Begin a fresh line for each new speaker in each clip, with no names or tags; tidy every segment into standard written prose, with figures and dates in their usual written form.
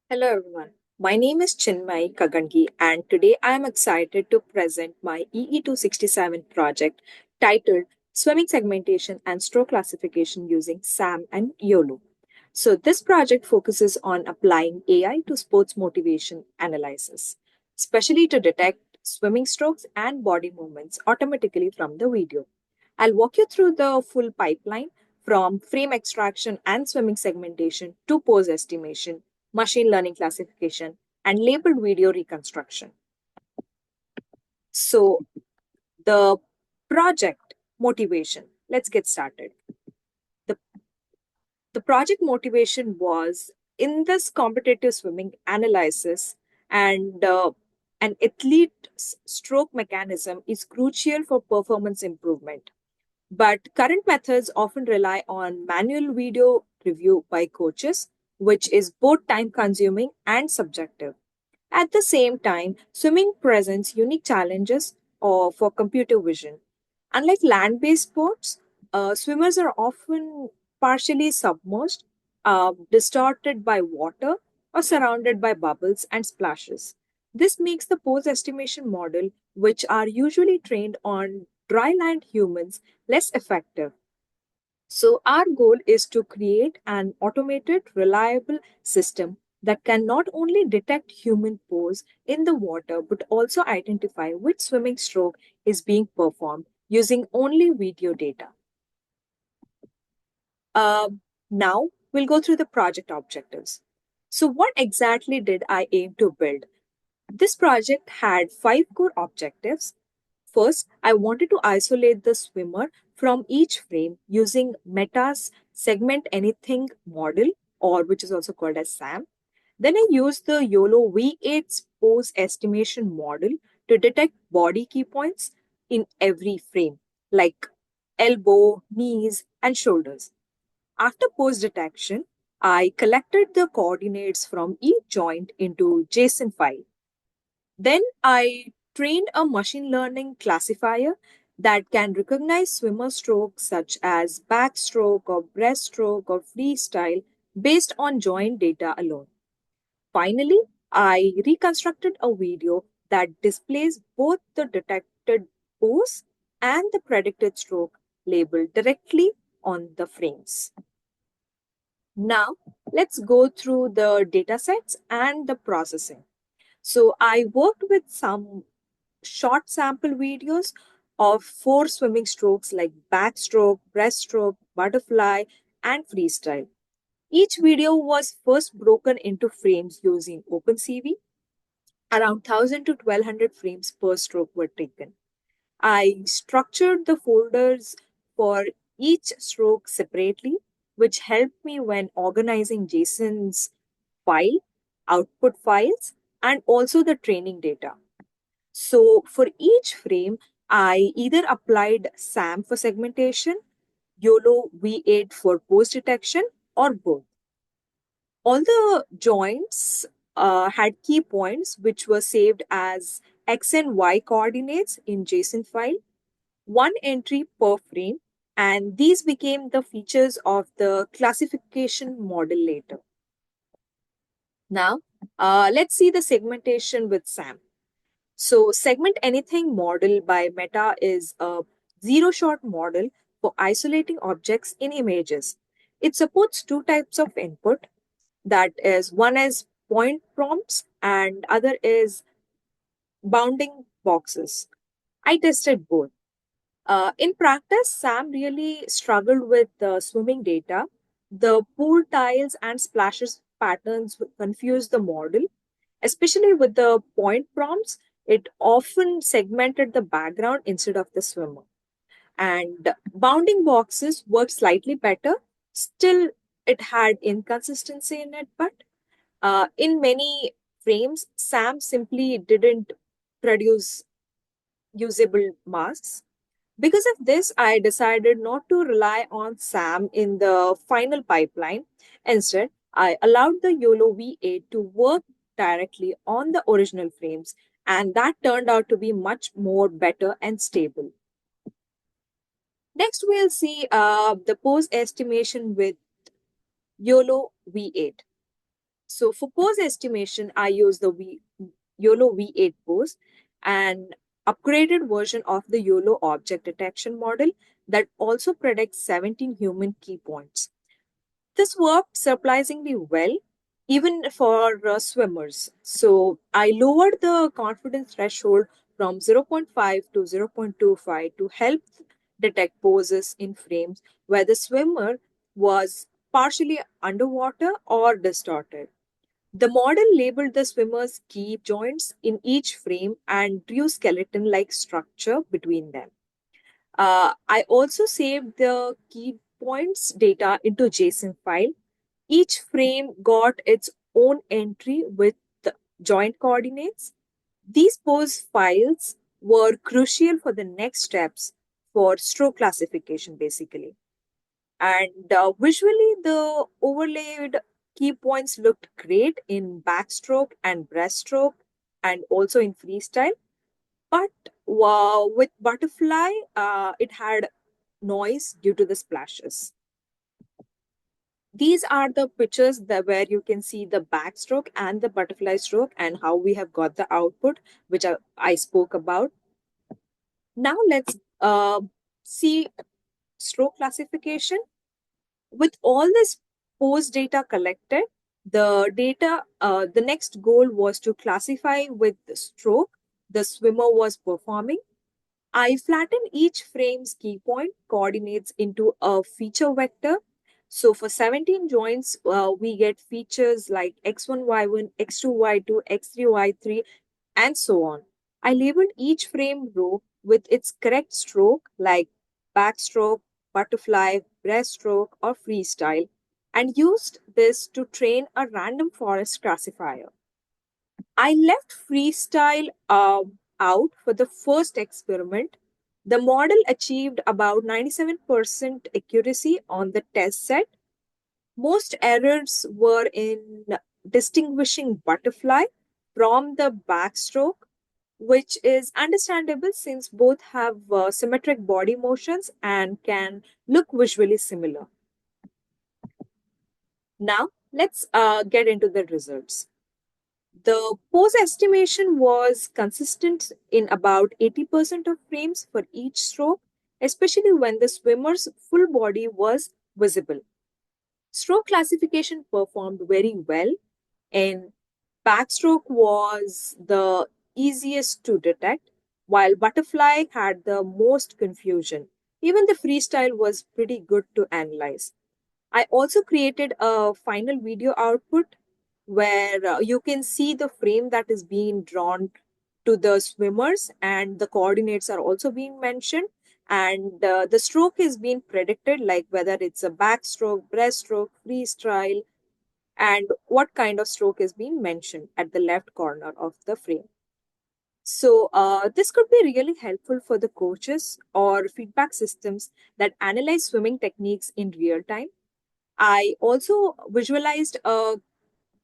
Hello everyone. My name is Chinmay Kagangi and today I am excited to present my EE267 project titled Swimming Segmentation and Stroke Classification using SAM and YOLO. So this project focuses on applying AI to sports motivation analysis, especially to detect swimming strokes and body movements automatically from the video. I'll walk you through the full pipeline from frame extraction and swimming segmentation to pose estimation, machine learning classification, and labeled video reconstruction. So, the project motivation. Let's get started. The, the project motivation was in this competitive swimming analysis and an athlete's stroke mechanism is crucial for performance improvement. But current methods often rely on manual video review by coaches, which is both time consuming and subjective. At the same time, swimming presents unique challenges for computer vision. Unlike land based sports, swimmers are often partially submerged, distorted by water, or surrounded by bubbles and splashes. This makes the pose estimation model, which are usually trained on dry land humans, less effective. So, our goal is to create an automated, reliable system that can not only detect human pose in the water but also identify which swimming stroke is being performed using only video data. Uh, Now, we'll go through the project objectives. So, what exactly did I aim to build? This project had five core objectives. First, I wanted to isolate the swimmer from each frame using Meta's segment anything model, or which is also called as SAM. Then I used the YOLO V8 pose estimation model to detect body key points in every frame, like elbow, knees, and shoulders. After pose detection, I collected the coordinates from each joint into JSON file. Then I trained a machine learning classifier that can recognize swimmer strokes such as backstroke or breaststroke or freestyle based on joint data alone. Finally, I reconstructed a video that displays both the detected pose and the predicted stroke labeled directly on the frames. Now, let's go through the datasets and the processing. So, I worked with some short sample videos of four swimming strokes like backstroke, breaststroke, butterfly, and freestyle. Each video was first broken into frames using OpenCV. Around 1000 to 1200 frames per stroke were taken. I structured the folders for each stroke separately, which helped me when organizing JSON's file, output files, and also the training data. So for each frame, I either applied SAM for segmentation, YOLO V8 for post detection, or both. All the joints had key points which were saved as X and Y coordinates in JSON file, one entry per frame, and these became the features of the classification model later. Now, let's see the segmentation with SAM. So, Segment Anything model by Meta is a zero shot model for isolating objects in images. It supports two types of input, that is, one is point prompts and other is bounding boxes. I tested both. In practice, Sam really struggled with the swimming data. The pool tiles and splashes patterns confused the model, especially with the point prompts. It often segmented the background instead of the swimmer. And bounding boxes worked slightly better. Still, it had inconsistency in it, but in many frames, Sam simply didn't produce usable masks. Because of this, I decided not to rely on SAM in the final pipeline. Instead, I allowed the YOLO V8 to work directly on the original frames, and that turned out to be much more better and stable. Next, we'll see the pose estimation with YOLO V8. So for pose estimation, I use the YOLO V8 pose, an upgraded version of the YOLO object detection model that also predicts 17 human key points. This worked surprisingly well, even for swimmers. So I lowered the confidence threshold from zero point 0.5 to 0.25 to help detect poses in frames where the swimmer was partially underwater or distorted. The model labeled the swimmer's key joints in each frame and drew skeleton like structure between them. I also saved the key points data into JSON file. Each frame got its own entry with the joint coordinates. These pose files were crucial for the next steps for stroke classification, basically. And visually, the overlaid key points looked great in backstroke and breaststroke and also in freestyle. But with butterfly, it had noise due to the splashes. These are the pictures where you can see the backstroke and the butterfly stroke and how we have got the output, which I spoke about. Now let's see stroke classification. With all this post data collected, the next goal was to classify with the stroke the swimmer was performing. I flatten each frame's key point coordinates into a feature vector. So for 17 joints, we get features like x1, y1, x2, y2, x3, y3, and so on. I labeled each frame row with its correct stroke like backstroke, butterfly, breaststroke, or freestyle, and used this to train a random forest classifier. I left freestyle out for the first experiment. The model achieved about 97% accuracy on the test set. Most errors were in distinguishing butterfly from the backstroke, which is understandable since both have symmetric body motions and can look visually similar. Now, let's get into the results. The pose estimation was consistent in about 80% of frames for each stroke, especially when the swimmer's full body was visible. Stroke classification performed very well, and backstroke was the easiest to detect, while butterfly had the most confusion. Even the freestyle was pretty good to analyze. I also created a final video output where you can see the frame that is being drawn to the swimmers and the coordinates are also being mentioned and the stroke is being predicted like whether it's a backstroke, breaststroke, freestyle and what kind of stroke is being mentioned at the left corner of the frame. So, this could be really helpful for the coaches or feedback systems that analyze swimming techniques in real time. I also visualized a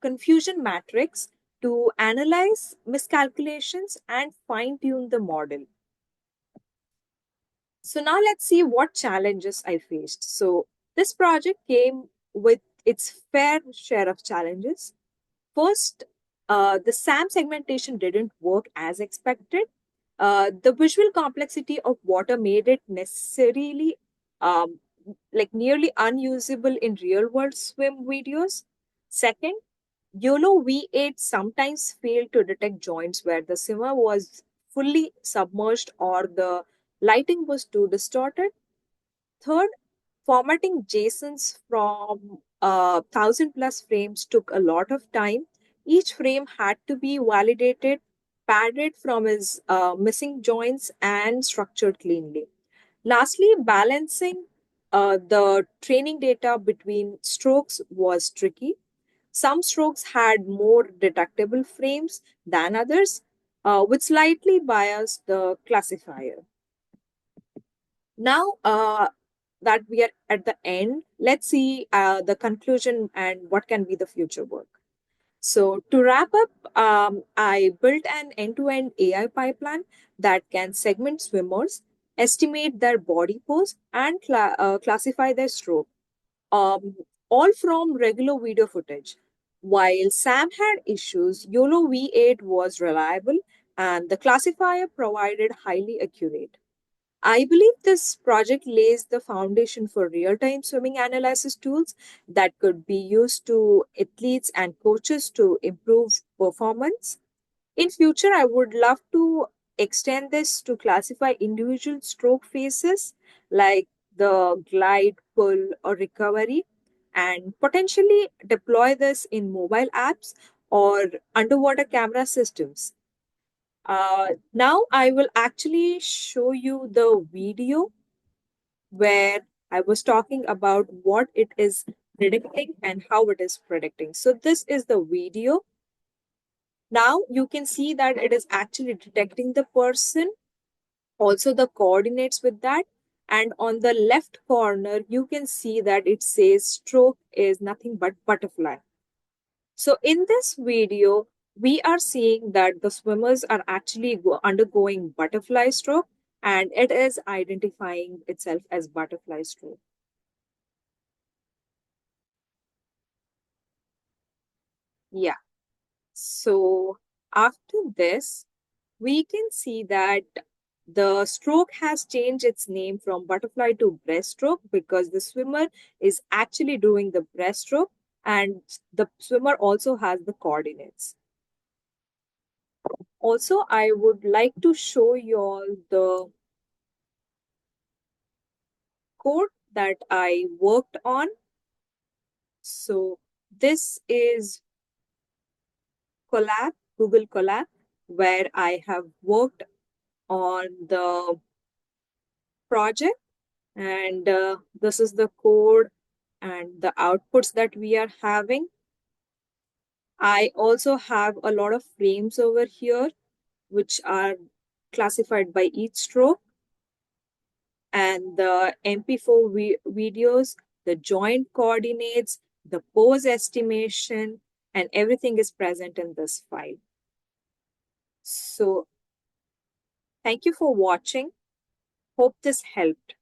confusion matrix to analyze miscalculations and fine tune the model. So, now let's see what challenges I faced. So, this project came with its fair share of challenges. First, the SAM segmentation didn't work as expected. The visual complexity of water made it necessarily um, like nearly unusable in real world swim videos. Second, YOLO V8 sometimes failed to detect joints where the swimmer was fully submerged or the lighting was too distorted. Third, formatting JSONs from 1,000 plus frames took a lot of time. Each frame had to be validated, padded from its missing joints, and structured cleanly. Lastly, balancing the training data between strokes was tricky. Some strokes had more detectable frames than others, which slightly biased the classifier. Now that we are at the end, let's see the conclusion and what can be the future work. So, to wrap up, I built an end to end AI pipeline that can segment swimmers, estimate their body pose, and classify their stroke, um, all from regular video footage. While Sam had issues, YOLO V8 was reliable and the classifier provided highly accurate. I believe this project lays the foundation for real time swimming analysis tools that could be used to athletes and coaches to improve performance. In future, I would love to extend this to classify individual stroke phases like the glide, pull, or recovery, and potentially deploy this in mobile apps or underwater camera systems. Now I will actually show you the video where I was talking about what it is predicting and how it is predicting. So this is the video. Now you can see that it is actually detecting the person, also the coordinates with that. And on the left corner, you can see that it says stroke is nothing but butterfly. So in this video, we are seeing that the swimmers are actually undergoing butterfly stroke and it is identifying itself as butterfly stroke. Yeah. So after this, we can see that the stroke has changed its name from butterfly to breaststroke because the swimmer is actually doing the breaststroke and the swimmer also has the coordinates. Also, I would like to show you all the code that I worked on. So this is collab, Google Collab, where I have worked on the project and this is the code and the outputs that we are having. I also have a lot of frames over here which are classified by each stroke and the MP4 videos, the joint coordinates, the pose estimation, and everything is present in this file. So thank you for watching. Hope this helped.